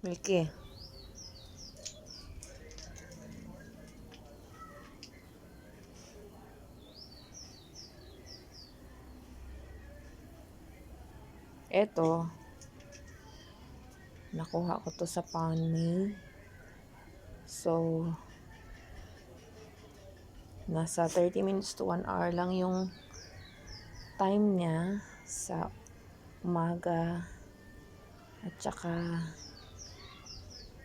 Milky. Eto, nakuha ko to sa Panmay. So, nasa 30 minutes to 1 hour lang yung time niya sa umaga at saka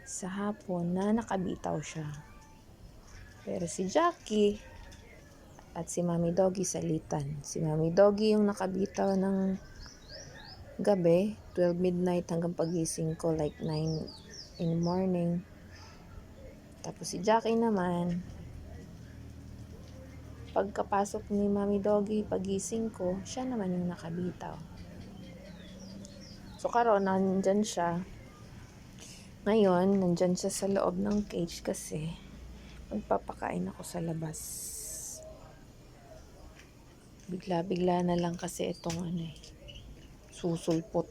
sa hapon na nakabitaw siya. Pero si Jackie at si Mami Doggy salitan. Si Mami Doggy yung nakabitaw ng gabi, 12 midnight hanggang pagising ko like 9 in the morning. Tapos si Jackie naman, pagkapasok ni Mami Doggy, pagising ko, siya naman yung nakabitaw. So karon nandyan siya. Ngayon, nandyan siya sa loob ng cage kasi magpapakain ako sa labas. Bigla-bigla na lang kasi itong susulpot.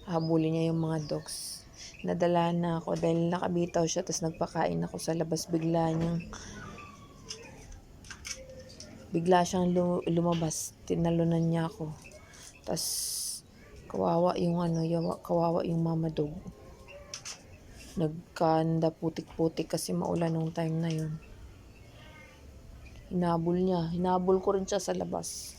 Habulin niya yung mga dogs. Nadala na ako dahil nakabitaw siya tapos nagpakain ako sa labas. Bigla siyang lumabas. Tinalunan niya ako. Tapos kawawa yung mama dog. Nagkanda putik-putik kasi maulan nung time na yun. Hinabol ko rin siya sa labas.